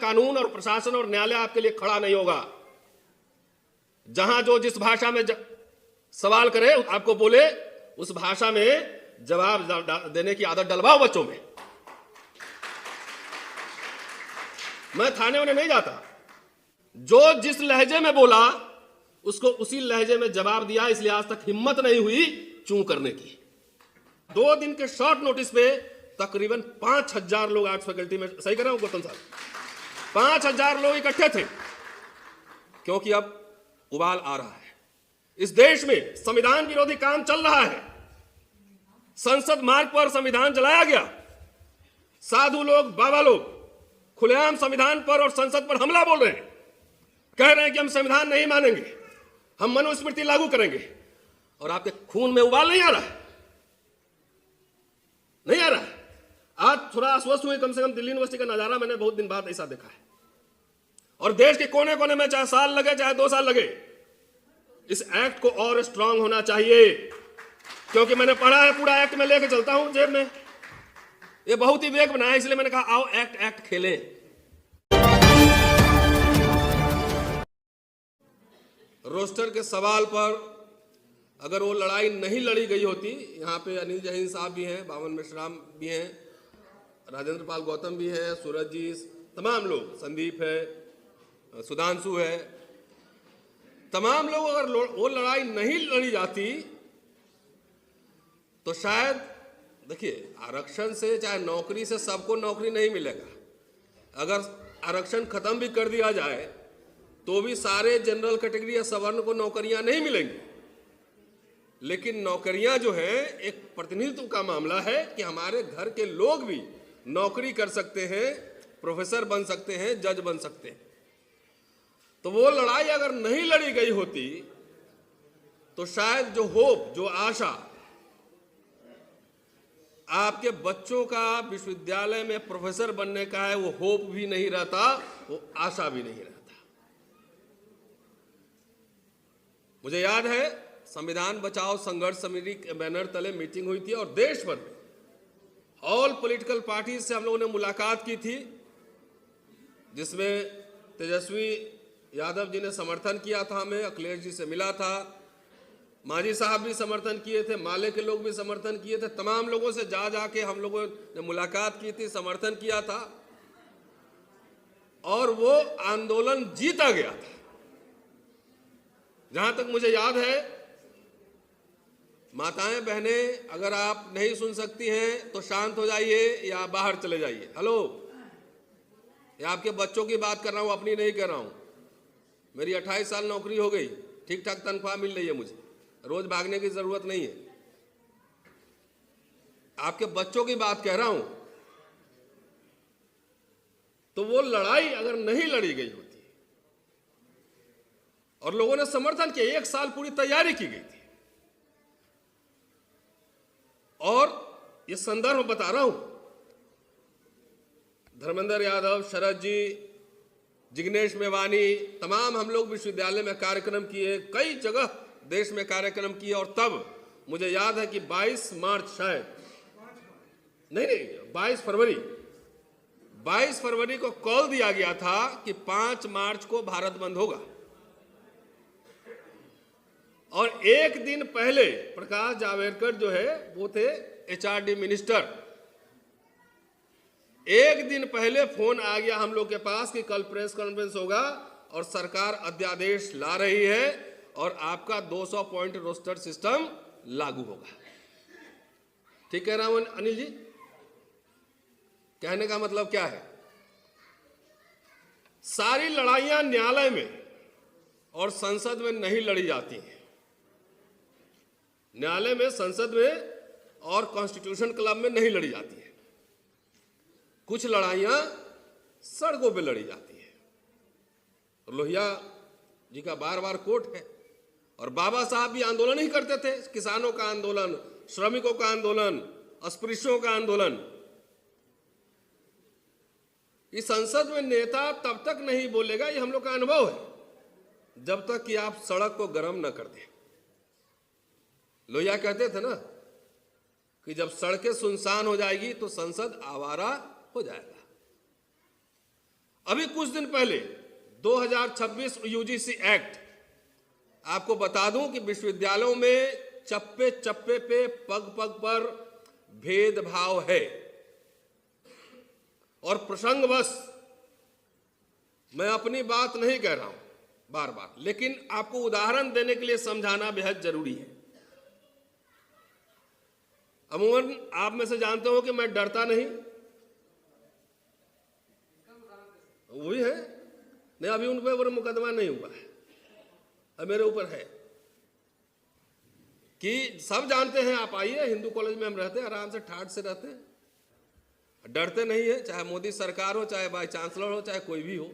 कानून और प्रशासन और न्यायालय आपके लिए खड़ा नहीं होगा। जहां जो जिस भाषा में सवाल करे आपको बोले, उस भाषा में जवाब देने की आदत डलवाओ बच्चों में। मैं थाने में नहीं जाता, जो जिस लहजे में बोला उसको उसी लहजे में जवाब दिया, इसलिए आज तक हिम्मत नहीं हुई चूं करने की। 2 दिन के शॉर्ट नोटिस पे तकरीबन 5000 लोग आर्ट्स फैकल्टी में, सही कर रहा हूं गौतम साहब, 5000 लोग इकट्ठे थे, क्योंकि अब उबाल आ रहा है। इस देश में संविधान विरोधी काम चल रहा है, संसद मार्ग पर संविधान जलाया गया, साधु लोग, बाबा लोग खुलेआम संविधान पर और संसद पर हमला बोल रहे हैं, कह रहे हैं कि हम संविधान नहीं मानेंगे, हम मनुस्मृति लागू करेंगे, और आपके खून में उबाल नहीं आ रहा है, नहीं आ रहा है। आज थोड़ा आश्वस्त हुए, कम से कम दिल्ली यूनिवर्सिटी का नजारा मैंने बहुत दिन बाद ऐसा देखा है, और देश के कोने कोने में चाहे साल लगे चाहे 2 साल लगे, इस एक्ट को और स्ट्रांग होना चाहिए, क्योंकि मैंने पढ़ा है, पूरा एक्ट में लेके चलता हूं जेब में, ये बहुत ही वेग बनाया, इसलिए मैंने कहा आओ एक्ट खेलें। रोस्टर के सवाल पर अगर वो लड़ाई नहीं लड़ी गई होती, यहाँ पे अनिल जहीन साहब भी हैं, बावन मिश्राम भी हैं, राजेंद्र पाल गौतम भी है, सूरज जी, तमाम लोग, संदीप है, सुधांशु है, तमाम लोग, अगर वो लड़ाई नहीं लड़ी जाती तो शायद, देखिए, आरक्षण से चाहे नौकरी से सबको नौकरी नहीं मिलेगा। अगर आरक्षण खत्म भी कर दिया जाए तो भी सारे जनरल कैटेगरी या सवर्ण को नौकरियां नहीं मिलेंगी, लेकिन नौकरियां जो है एक प्रतिनिधित्व का मामला है कि हमारे घर के लोग भी नौकरी कर सकते हैं, प्रोफेसर बन सकते हैं, जज बन सकते हैं। तो वो लड़ाई अगर नहीं लड़ी गई होती तो शायद जो होप, जो आशा आपके बच्चों का विश्वविद्यालय में प्रोफेसर बनने का है, वो होप भी नहीं रहता, वो आशा भी नहीं रहता। मुझे याद है संविधान बचाओ संघर्ष समिति के बैनर तले मीटिंग हुई थी, और देश भर में ऑल पॉलिटिकल पार्टी से हम लोगों ने मुलाकात की थी, जिसमें तेजस्वी यादव जी ने समर्थन किया था, हमें अखिलेश जी से मिला था, मांझी साहब भी समर्थन किए थे, माले के लोग भी समर्थन किए थे, तमाम लोगों से जा जाके हम लोगों ने मुलाकात की थी, समर्थन किया था, और वो आंदोलन जीता गया था। जहां तक मुझे याद है, माताएं बहनें, अगर आप नहीं सुन सकती हैं तो शांत हो जाइए या बाहर चले जाइए। हेलो, या आपके बच्चों की बात कर रहा हूं, अपनी नहीं कर रहा हूं। मेरी 28 साल नौकरी हो गई, ठीक ठाक तनख्वाह मिल रही है, मुझे रोज भागने की जरूरत नहीं है। आपके बच्चों की बात कह रहा हूं। तो वो लड़ाई अगर नहीं लड़ी गई होती और लोगों ने समर्थन किया, 1 साल पूरी तैयारी की गई थी, और ये संदर्भ बता रहा हूं, धर्मेंद्र यादव, शरद जी, जिग्नेश मेवानी, तमाम हम लोग विश्वविद्यालय में कार्यक्रम किए, कई जगह देश में कार्यक्रम किए, और तब मुझे याद है कि 22 मार्च शायद नहीं 22 फरवरी को कॉल दिया गया था कि 5 मार्च को भारत बंद होगा, और 1 दिन पहले प्रकाश जावड़ेकर जो है वो थे एचआरडी मिनिस्टर, 1 दिन पहले फोन आ गया हम लोग के पास कि कल प्रेस कॉन्फ्रेंस होगा और सरकार अध्यादेश ला रही है और आपका 200 पॉइंट रोस्टर सिस्टम लागू होगा। ठीक कह रहा हूं अनिल जी? कहने का मतलब क्या है? सारी लड़ाइयां न्यायालय में और संसद में नहीं लड़ी जाती हैं। न्यायालय में, संसद में और कॉन्स्टिट्यूशन क्लब में नहीं लड़ी जाती है। कुछ लड़ाइयां सड़कों पे लड़ी जाती है। लोहिया जी का बार बार कोट है, और बाबा साहब भी आंदोलन ही करते थे, किसानों का आंदोलन, श्रमिकों का आंदोलन, अस्पृश्यों का आंदोलन। इस संसद में नेता तब तक नहीं बोलेगा, ये हम लोग का अनुभव है, जब तक कि आप सड़क को गर्म न कर दें। लोहिया कहते थे ना कि जब सड़कें सुनसान हो जाएगी तो संसद आवारा हो जाएगा। अभी कुछ दिन पहले 2026 यूजीसी एक्ट, आपको बता दूं कि विश्वविद्यालयों में चप्पे चप्पे पे, पग पग पर भेदभाव है। और प्रसंगवश मैं अपनी बात नहीं कह रहा हूं बार बार, लेकिन आपको उदाहरण देने के लिए समझाना बेहद जरूरी है। अमूमन आप में से जानते हो कि मैं डरता नहीं, वही है नहीं, अभी उन पर मुकदमा नहीं हुआ है, अब मेरे ऊपर है कि सब जानते हैं। आप आइए, हिंदू कॉलेज में हम रहते हैं, आराम से ठाठ से रहते हैं, डरते नहीं है, चाहे मोदी सरकार हो, चाहे वाइस चांसलर हो, चाहे कोई भी हो।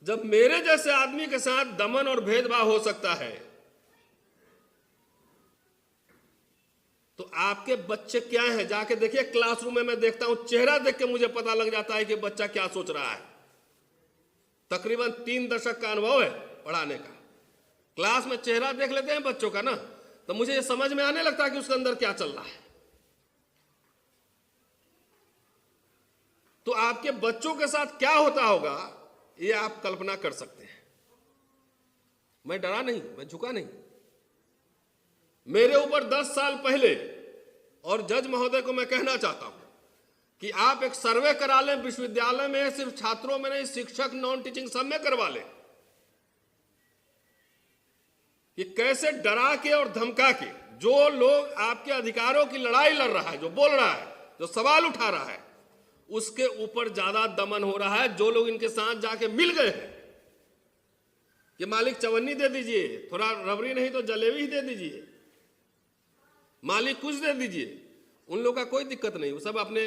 जब मेरे जैसे आदमी के साथ दमन और भेदभाव हो सकता है, तो आपके बच्चे क्या हैं? जाके देखिए क्लासरूम में, मैं देखता हूं, चेहरा देख के मुझे पता लग जाता है कि बच्चा क्या सोच रहा है। तकरीबन 3 दशक का अनुभव है पढ़ाने का। क्लास में चेहरा देख लेते हैं बच्चों का ना, तो मुझे ये समझ में आने लगता है कि उसके अंदर क्या चल रहा है। तो आपके बच्चों के साथ क्या होता होगा, ये आप कल्पना कर सकते हैं। मैं डरा नहीं, मैं झुका नहीं। मेरे ऊपर 10 साल पहले, और जज महोदय को मैं कहना चाहता हूं कि आप एक सर्वे करा लें विश्वविद्यालय में, सिर्फ छात्रों में नहीं, शिक्षक, नॉन टीचिंग सब में करवा लें कि कैसे डरा के और धमका के जो लोग आपके अधिकारों की लड़ाई लड़ रहा है, जो बोल रहा है, जो सवाल उठा रहा है, उसके ऊपर ज्यादा दमन हो रहा है। जो लोग इनके साथ जाके मिल गए हैं कि मालिक चवन्नी दे दीजिए, थोड़ा रबड़ी नहीं तो जलेबी ही दे दीजिए, मालिक कुछ दे दीजिए, उन लोगों का कोई दिक्कत नहीं। वो सब अपने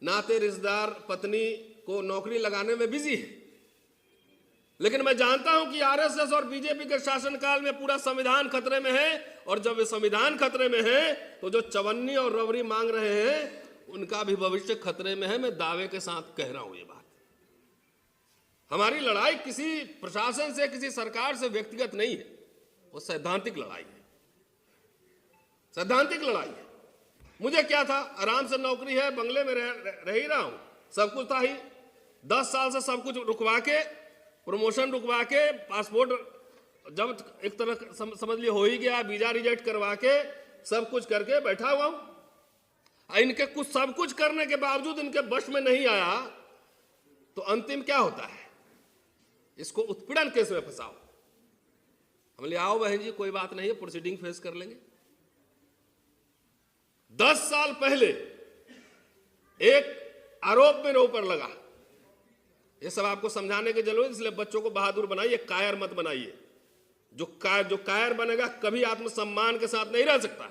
नाते रिश्तेदार, पत्नी को नौकरी लगाने में बिजी है। लेकिन मैं जानता हूं कि आरएसएस और बीजेपी के शासनकाल में पूरा संविधान खतरे में है, और जब ये संविधान खतरे में है तो जो चवन्नी और रबड़ी मांग रहे हैं उनका भी भविष्य खतरे में है। मैं दावे के साथ कह रहा हूं ये बात। हमारी लड़ाई किसी प्रशासन से, किसी सरकार से व्यक्तिगत नहीं है, वो सैद्धांतिक लड़ाई है, सैद्धांतिक लड़ाई है। मुझे क्या था, आराम से नौकरी है, बंगले में रह ही रहा हूं, सब कुछ था ही। 10 साल से सब कुछ रुकवा के, प्रमोशन रुकवा के, पासपोर्ट जब एक तरह समझ लिए हो ही गया, वीजा रिजेक्ट करवा के, सब कुछ करके बैठा हुआ हूं। इनके कुछ सब कुछ करने के बावजूद इनके वश में नहीं आया, तो अंतिम क्या होता है, इसको उत्पीड़न केस में फंसाओ। हम ले आओ बहन जी, कोई बात नहीं है, प्रोसीडिंग फेस कर लेंगे। 10 साल पहले एक आरोप मेरे ऊपर लगा, ये सब आपको समझाने की जरूरत, इसलिए बच्चों को बहादुर बनाइए, कायर मत बनाइए। जो कायर बनेगा कभी आत्मसम्मान के साथ नहीं रह सकता।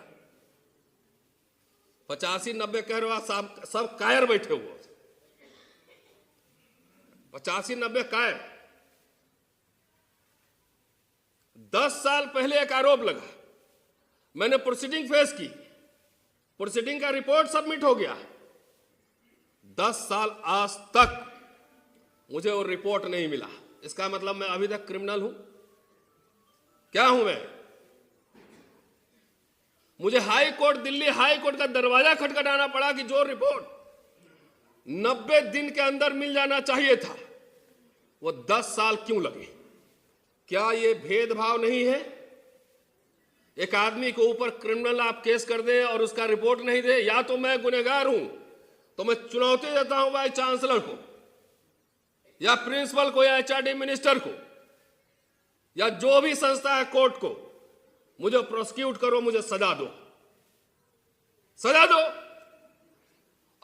85-90 कह रहा, सब कायर बैठे हुए, 85-90 कायर। 10 साल पहले एक आरोप लगा, मैंने प्रोसीडिंग फेस की, प्रोसीडिंग का रिपोर्ट सबमिट हो गया। 10 साल आज तक मुझे वो रिपोर्ट नहीं मिला। इसका मतलब मैं अभी तक क्रिमिनल हूं? क्या हूं मैं? मुझे high court, Delhi high court का दरवाजा खटखटाना पड़ा कि जो रिपोर्ट 90 दिन के अंदर मिल जाना चाहिए था, वो 10 साल क्यों लगे? क्या ये भेदभाव नहीं है? एक आदमी के ऊपर क्रिमिनल आप केस कर दें और उसका रिपोर्ट नहीं दे, या तो मैं गुनहगार हूं तो मैं चुनौती देता हूं वाइस चांसलर को, या प्रिंसिपल को, या एचआरडी मिनिस्टर को, या जो भी संस्था है कोर्ट को, मुझे प्रोसिक्यूट करो, मुझे सजा दो, सजा दो।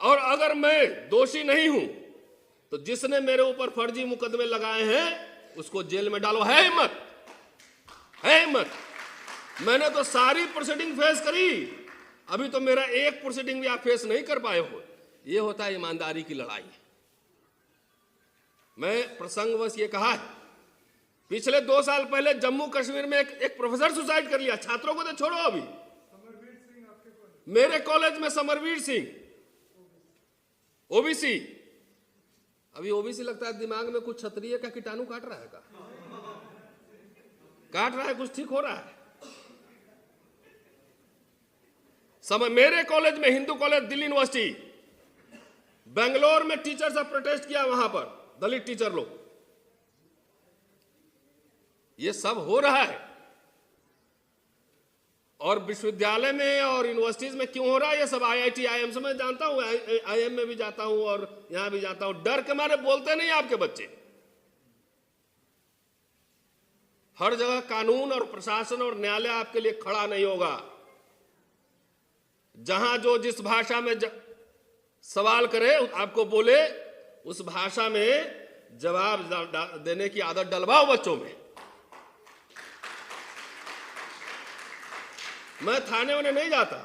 और अगर मैं दोषी नहीं हूं तो जिसने मेरे ऊपर फर्जी मुकदमे लगाए हैं उसको जेल में डालो। है हिम्मत? है हिम्मत? मैंने तो सारी प्रोसीडिंग फेस करी, अभी तो मेरा एक प्रोसीडिंग भी आप फेस नहीं कर पाए हो। यह होता है ईमानदारी की लड़ाई। मैं प्रसंगवश ये कहा है, पिछले 2 साल पहले जम्मू कश्मीर में एक प्रोफेसर सुसाइड कर लिया। छात्रों को तो छोड़ो, अभी मेरे कॉलेज में समरवीर सिंह, ओबीसी। अभी ओबीसी लगता है दिमाग में कुछ क्षत्रिय का कीटाणु काट रहा है, काट रहा है, कुछ ठीक हो रहा है। मेरे कॉलेज में, हिंदू कॉलेज दिल्ली यूनिवर्सिटी, बेंगलोर में टीचर्स ने प्रोटेस्ट किया, वहां पर दलित टीचर लोग। ये सब हो रहा है। और विश्वविद्यालय में और यूनिवर्सिटीज में क्यों हो रहा है ये सब? IIT IIM से मैं जानता हूं, IIM में भी जाता हूं और यहां भी जाता हूं। डर के मारे बोलते नहीं आपके बच्चे। हर जगह कानून और प्रशासन और न्यायालय आपके लिए खड़ा नहीं होगा। जहां जो जिस भाषा में सवाल करे, आपको बोले, उस भाषा में जवाब देने की आदत डलवाओ बच्चों में। मैं थाने वाने नहीं जाता।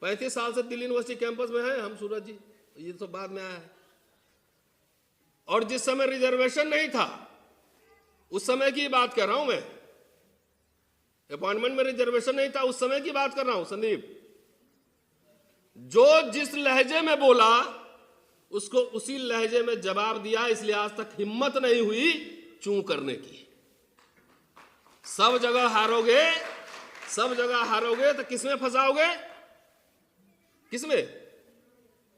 35 साल से दिल्ली यूनिवर्सिटी कैंपस में है हम, सूरज जी, ये तो बाद में आया है। और जिस समय रिजर्वेशन नहीं था, उस समय की बात कर रहा हूं मैं। अपॉइंटमेंट में रिजर्वेशन नहीं था, उस समय की बात कर रहा हूं संदीप। जो जिस लहजे में बोला, उसको उसी लहजे में जवाब दिया। इसलिए आज तक हिम्मत नहीं हुई चूं करने की। सब जगह हारोगे, सब जगह हारोगे तो किसमें फंसाओगे? किसमें?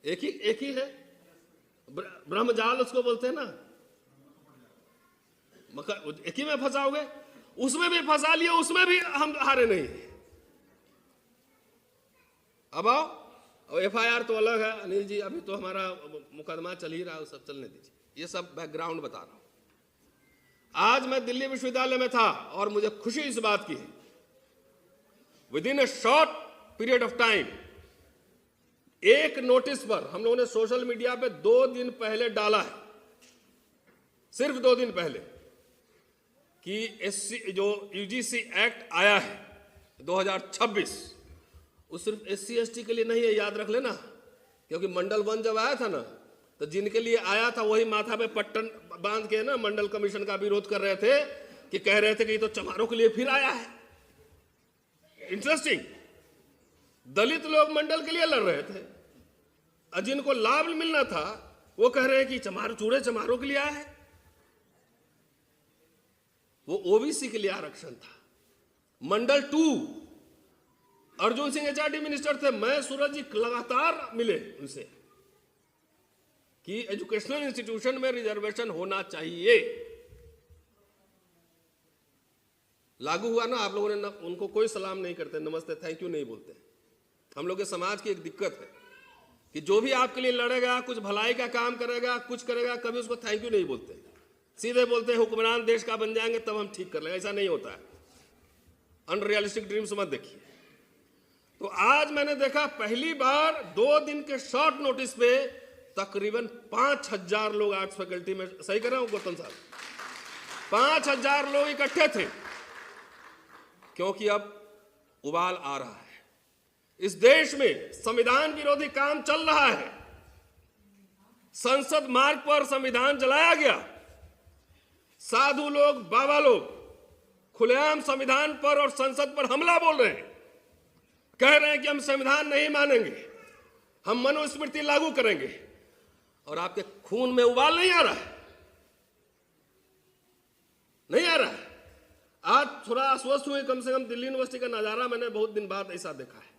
एक ही है, ब्रह्मजाल उसको बोलते हैं ना, एक ही में फंसाओगे। उसमें भी फंसा लिए, उसमें भी हम हारे नहीं। अब आओ, FIR तो अलग है अनिल जी, अभी तो हमारा मुकदमा चल ही रहा है, सब चलने दीजिए। ये सब बैकग्राउंड बता रहा हूं। आज मैं दिल्ली विश्वविद्यालय में था और मुझे खुशी इस बात की है, within A short period of time, एक नोटिस पर हम लोगों ने सोशल मीडिया पे 2 दिन पहले डाला है, सिर्फ 2 दिन पहले, कि जो UGC एक्ट आया है 2026, वो सिर्फ SC ST के लिए नहीं है, याद रख लेना। क्योंकि मंडल 1 जब आया था ना, तो जिनके लिए आया था वही माथा पे पट्टन बांध के ना मंडल कमीशन का विरोध कर रहे थे, कि कह रहे थे कि ये तो चमारों के लिए फिर आया है। इंटरेस्टिंग, दलित लोग मंडल के लिए लड़ रहे थे और जिनको लाभ मिलना था वो कह रहे हैं कि चमारों के लिए आया है। वो OBC के लिए आरक्षण था। मंडल 2, अर्जुन सिंह HRD मिनिस्टर थे, मैं सूरज जी लगातार मिले उनसे कि एजुकेशनल इंस्टीट्यूशन में रिजर्वेशन होना चाहिए। लागू हुआ ना, आप लोगों ने उनको कोई सलाम नहीं करते, नमस्ते थैंक यू नहीं बोलते। हम लोग के समाज की एक दिक्कत है कि जो भी आपके लिए लड़ेगा, कुछ भलाई का काम करेगा, कुछ करेगा, कभी उसको थैंक यू नहीं बोलते। सीधे बोलते हैं हुक्मरान देश का बन जाएंगे तब हम ठीक कर लेंगे। ऐसा नहीं होता है। अनरियलिस्टिक ड्रीम्स मत देखिए। तो आज मैंने देखा पहली बार 2 दिन के शॉर्ट नोटिस पे तकरीबन 5000 लोग आर्ट्स फैकल्टी में, सही कर रहा हूं गौतम साहब, 5000 लोग इकट्ठे थे। क्योंकि अब उबाल आ रहा है। इस देश में संविधान विरोधी काम चल रहा है। संसद मार्ग पर संविधान जलाया गया। साधु लोग, बाबा लोग खुलेआम संविधान पर और संसद पर हमला बोल रहे हैं, कह रहे हैं कि हम संविधान नहीं मानेंगे, हम मनुस्मृति लागू करेंगे। और आपके खून में उबाल नहीं आ रहा है, नहीं आ रहा है। आज थोड़ा आश्वस्त हुए, कम से कम दिल्ली यूनिवर्सिटी का नजारा मैंने बहुत दिन बाद ऐसा देखा है।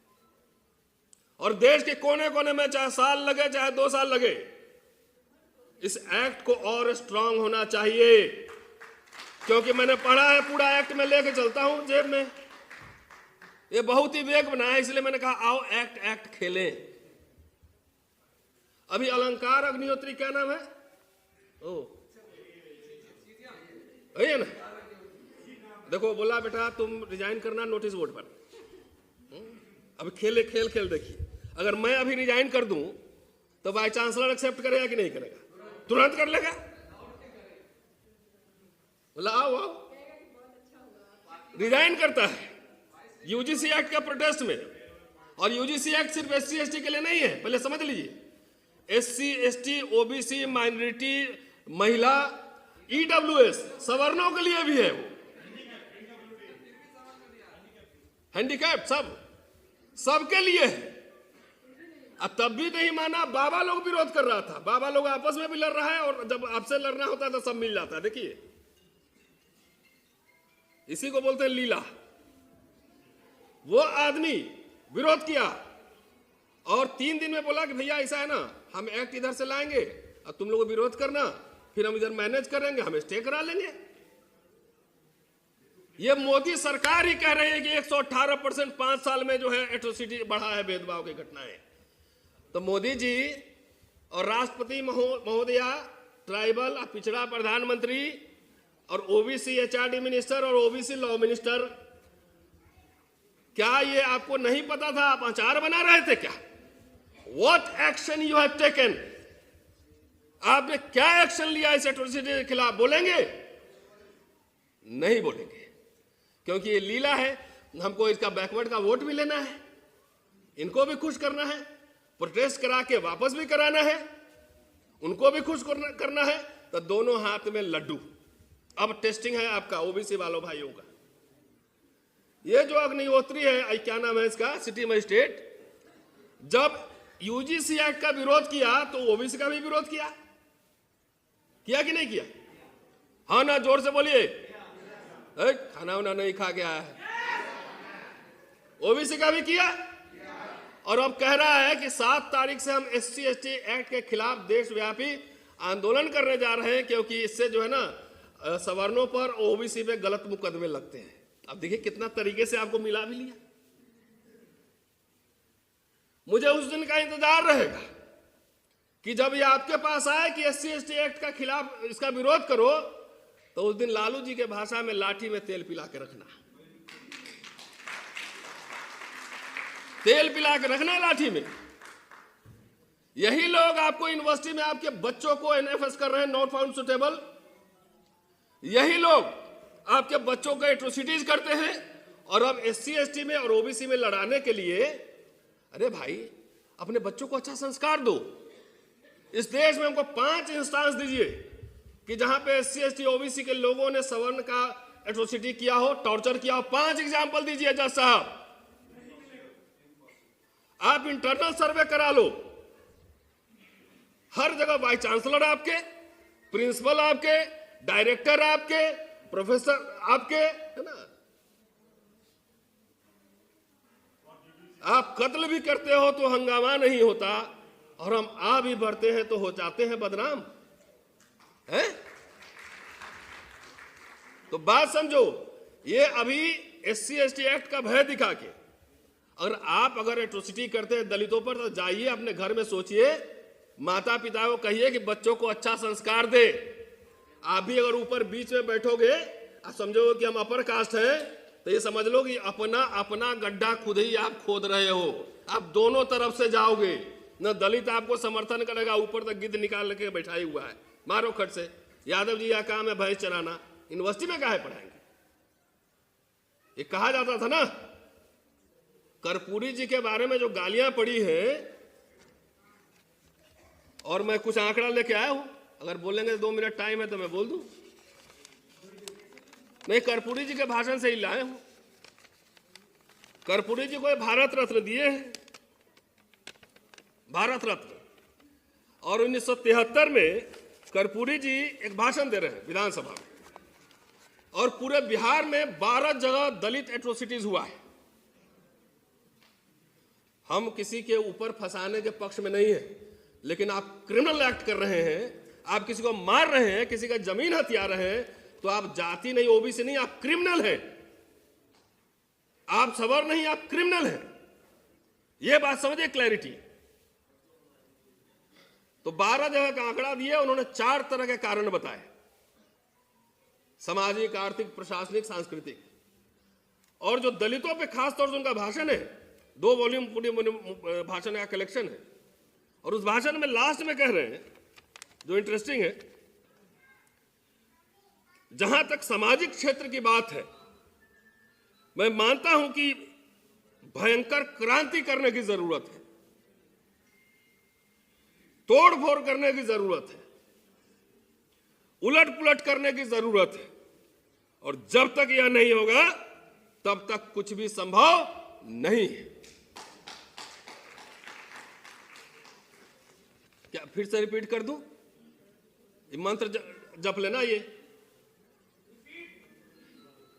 और देश के कोने कोने में चाहे साल लगे चाहे 2 साल लगे, इस एक्ट को और स्ट्रांग होना चाहिए। क्योंकि मैंने पढ़ा है, पूरा एक्ट में लेके चलता हूं जेब में। ये बहुत ही वेग बनाया है, इसलिए मैंने कहा आओ एक्ट खेलें। अभी अलंकार अग्निहोत्री, क्या नाम है? है ना, देखो बोला बेटा तुम रिजाइन करना नोटिस बोर्ड पर। अब खेल देखिए, अगर मैं अभी रिजाइन कर दूं तो बाय चांसलर एक्सेप्ट करेगा कि नहीं करेगा? तुरंत कर लेगा। बोला आओ रिजाइन करता है UGC एक्ट का प्रोटेस्ट में। और UGC एक्ट सिर्फ SC ST के लिए नहीं है, पहले समझ लीजिए। SC ST OBC माइनॉरिटी, महिला, EWS सवर्णों के लिए भी है, वो हैंडीकैप, सबके लिए है। तब भी नहीं माना, बाबा लोग विरोध कर रहा था। बाबा लोग आपस में भी लड़ रहा है, और जब आपसे लड़ना होता है तो सब मिल जाता है। देखिए, इसी को बोलते हैं लीला। वो आदमी विरोध किया और 3 दिन में बोला कि भैया ऐसा है ना, हम एक्ट इधर से लाएंगे और तुम लोग विरोध करना, फिर हम इधर मैनेज करेंगे, हम स्टे करा लेंगे। ये मोदी सरकार ही कह रही है कि 118% 5 साल में जो है एट्रोसिटी बढ़ा है, भेदभाव की घटनाएं। तो मोदी जी और राष्ट्रपति महोदया, ट्राइबल और पिछड़ा प्रधानमंत्री और ओबीसी एचआरडी मिनिस्टर और ओबीसी लॉ मिनिस्टर, क्या ये आपको नहीं पता था? आप अचार बना रहे थे क्या? What action you have taken? आपने क्या एक्शन लिया इस एट्रोसिटी के खिलाफ? बोलेंगे? नहीं बोलेंगे, क्योंकि ये लीला है। हमको इसका बैकवर्ड का वोट भी लेना है, इनको भी खुश करना है, प्रोटेस्ट करा के वापस भी कराना है, उनको भी खुश करना है। तो दोनों हाथ में लड्डू। अब टेस्टिंग है आपका, ओबीसी वालों भाइयों का। ये जो अग्निहोत्री है, क्या नाम है इसका, सिटी मजिस्ट्रेट, जब यूजीसी एक्ट का विरोध किया तो ओबीसी का भी विरोध किया कि नहीं किया? हाँ ना, जोर से बोलिए। खाना वाना नहीं खा के आया है। ओबीसी का भी किया, और अब कह रहा है कि 7 तारीख से हम SC ST एक्ट के खिलाफ देशव्यापी आंदोलन करने जा रहे हैं, क्योंकि इससे जो है ना सवर्णों पर, ओबीसी पे गलत मुकदमे लगते हैं। अब देखिए कितना तरीके से आपको मिला भी लिया। मुझे उस दिन का इंतजार रहेगा कि जब ये आपके पास आए कि SC ST एक्ट का खिलाफ इसका विरोध करो, तो उस दिन लालू जी के भाषा में लाठी में तेल पिला के रखना, तेल पिला के रखना लाठी में। यही लोग आपको यूनिवर्सिटी में आपके बच्चों को NFS कर रहे हैं, नॉट फाउंड सुटेबल। यही लोग आपके बच्चों को एट्रोसिटीज करते हैं, और अब SC ST में और ओबीसी में लड़ाने के लिए, अरे भाई अपने बच्चों को अच्छा संस्कार दो। इस देश में हमको 5 इंस्टांस दीजिए कि जहां पे SC ST ओबीसी के लोगों ने सवर्ण का एट्रोसिटी किया हो, टॉर्चर किया हो। 5 एग्जाम्पल दीजिए जज साहब। आप इंटरनल सर्वे करा लो, हर जगह वाइस चांसलर आपके, प्रिंसिपल आपके, डायरेक्टर आपके, प्रोफेसर आपके, है ना। आप कत्ल भी करते हो तो हंगामा नहीं होता, और हम आ भी बढ़ते हैं तो हो जाते हैं बदनाम, है? तो बात समझो, ये अभी SC ST एक्ट का भय दिखा के, और आप अगर एट्रोसिटी करते हैं दलितों पर, तो जाइए अपने घर में सोचिए, माता पिता को कहिए कि बच्चों को अच्छा संस्कार दे। आप भी अगर ऊपर बीच में बैठोगे और समझोगे कि हम अपर कास्ट हैं, तो ये समझ लो कि अपना गड्ढा खुद ही आप खोद रहे हो। आप दोनों तरफ से जाओगे, न दलित आपको समर्थन करेगा, ऊपर तक गिद्ध निकाल के बैठाई हुआ है, मारो खट से। यादव जी, यह काम है भैंस चराना, यूनिवर्सिटी में काहे पढ़ाएंगे? ये कहा जाता था ना, कर्पूरी जी के बारे में जो गालियां पड़ी हैं, और मैं कुछ आंकड़ा लेके आया हूं, अगर बोलेंगे 2 मिनट टाइम है तो मैं बोल दूं। मैं कर्पूरी जी के भाषण से ही लाए हूं। कर्पूरी जी को भारत रत्न दिए हैं, भारत रत्न। और 1973 में कर्पूरी जी एक भाषण दे रहे हैं विधानसभा में, और पूरे बिहार में 12 जगह दलित एट्रोसिटीज हुआ है। हम किसी के ऊपर फंसाने के पक्ष में नहीं है, लेकिन आप क्रिमिनल एक्ट कर रहे हैं, आप किसी को मार रहे हैं, किसी का जमीन हथिया रहे हैं, तो आप जाति नहीं, ओबीसी नहीं, आप क्रिमिनल हैं। आप सवर्ण नहीं, आप क्रिमिनल हैं। यह बात समझिए, क्लैरिटी। तो 12 जगह का आंकड़ा दिया, उन्होंने 4 तरह के कारण बताए, सामाजिक, आर्थिक, प्रशासनिक, सांस्कृतिक। और जो दलितों पे खास तौर से उनका भाषण है, 2 वॉल्यूम पूरी भाषण का कलेक्शन है, और उस भाषण में लास्ट में कह रहे हैं, जो इंटरेस्टिंग है, जहां तक सामाजिक क्षेत्र की बात है, मैं मानता हूं कि भयंकर क्रांति करने की जरूरत है, तोड़ फोड़ करने की जरूरत है, उलट पुलट करने की जरूरत है। और जब तक यह नहीं होगा, तब तक कुछ भी संभव नहीं है। क्या फिर से रिपीट कर दूं? ये मंत्र जप लेना, ये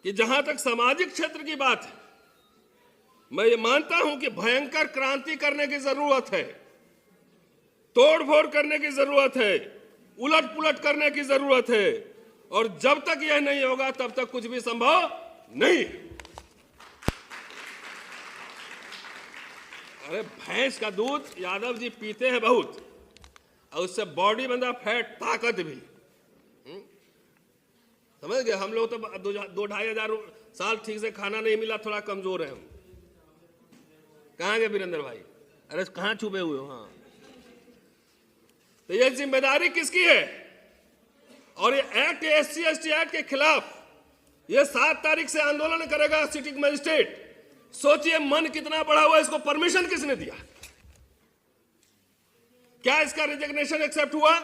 कि जहां तक सामाजिक क्षेत्र की बात है, मैं ये मानता हूं कि भयंकर क्रांति करने की जरूरत है, तोड़फोड़ करने की जरूरत है, उलट पुलट करने की जरूरत है, और जब तक यह नहीं होगा तब तक कुछ भी संभव नहीं। अरे भैंस का दूध यादव जी पीते हैं बहुत, और उससे बॉडी बनता, फैट, ताकत भी। समझ गए? हम लोग तो 2-2,500 साल ठीक से खाना नहीं मिला, थोड़ा कमजोर है हम। कहां गए वीरेंद्र भाई? अरे कहां छुपे हुए हो? हाँ, तो ये जिम्मेदारी किसकी है? और ये एक्ट, SC/ST एक्ट के खिलाफ ये 7 तारीख से आंदोलन करेगा सिटिंग मजिस्ट्रेट। सोचिए मन कितना बड़ा हुआ, इसको परमिशन किसने दिया? क्या इसका रिजिग्नेशन एक्सेप्ट हुआ?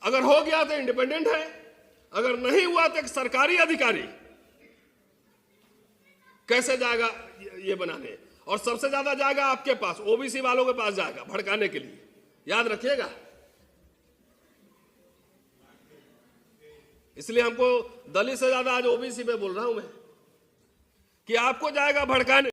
अगर हो गया तो इंडिपेंडेंट है, अगर नहीं हुआ तो एक सरकारी अधिकारी कैसे जाएगा ये बनाने? और सबसे ज्यादा जाएगा आपके पास, ओबीसी वालों के पास जाएगा भड़काने के लिए, याद रखिएगा। इसलिए हमको दलित से ज्यादा आज ओबीसी पे बोल रहा हूं मैं कि आपको जाएगा भड़काने।